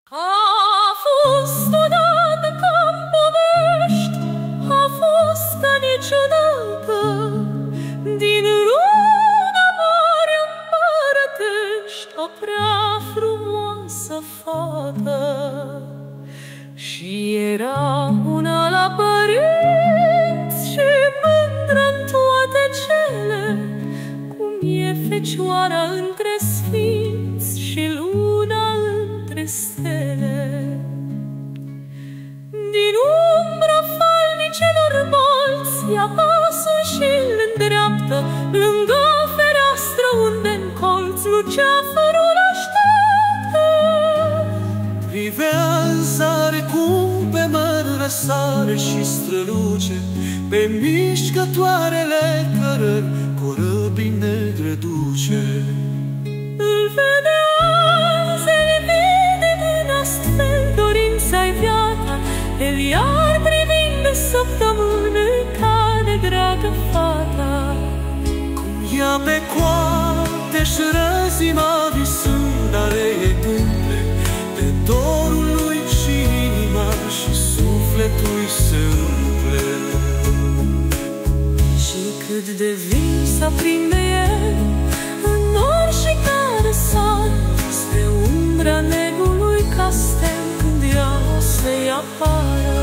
A fost odată ca-n povești, a fost ca niciodată, din runa mare împărătești, o prea frumoasă fată. Și era una la părinți și mândră-n toate cele, cum e fecioara între sfinți și luna între stele. Din umbra falnicelor morți ia pasul și-l îndreaptă lângă fereastră unde-n colț luceafărul așteaptă. Privea în zare cum pe măr răsare și străluce pe mișcătoarele cărări corăbii negre duce. Îl vedea zelvide din astfel dorința-i viața, el iar privind de săptămâni ca de dragă fata. Cum ea pe coate-și răzima visând aree tâmple, de dorul lui și inima și sufletul-i se umple. Și cât de vis aprinde el în nor și ca răsar, spre umbra negrului castel când ea o să-i apară.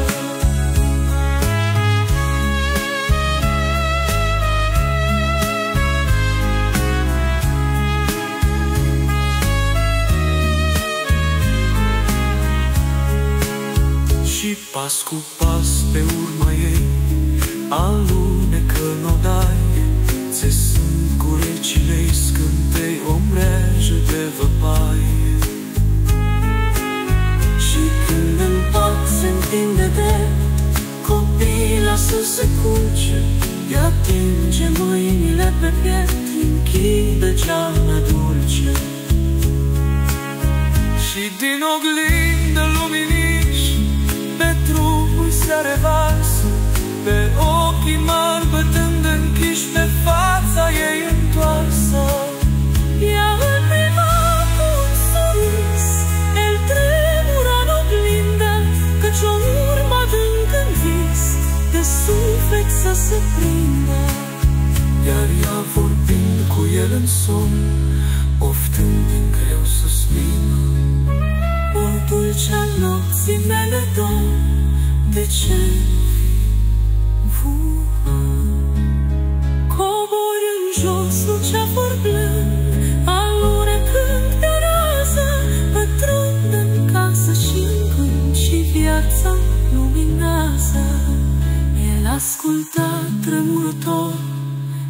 Și pas cu pas pe urma ei alunecă nodaie, țesând cu recile-i scântei ombreajă de văpaie. Și când în pat se întinde de copii lasă să culce, îi atinge mâinile pe piept, închide geana dulce. Și din oglindă luminiși pe trupul se revarsă, pe ochii mari bătând închiși, pe fața ei întoarsă. Ea îl priva cu un surâs, el tremura în oglindă, căci o urmă adânc în vis de suflet să se prindă. Iar ea vorbind cu el în somn, oftând din greu suspină. O dulcea nopții mele dor, de ce cobori în jos, luceafăr blând, alunecând pe rază, pătrund în casă și-n cânt și viața luminează. El asculta tremurător,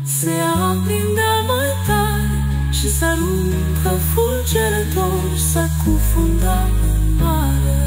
se aprindea mai tare și s-aruncă fulgerător, s-a cufundat în mare.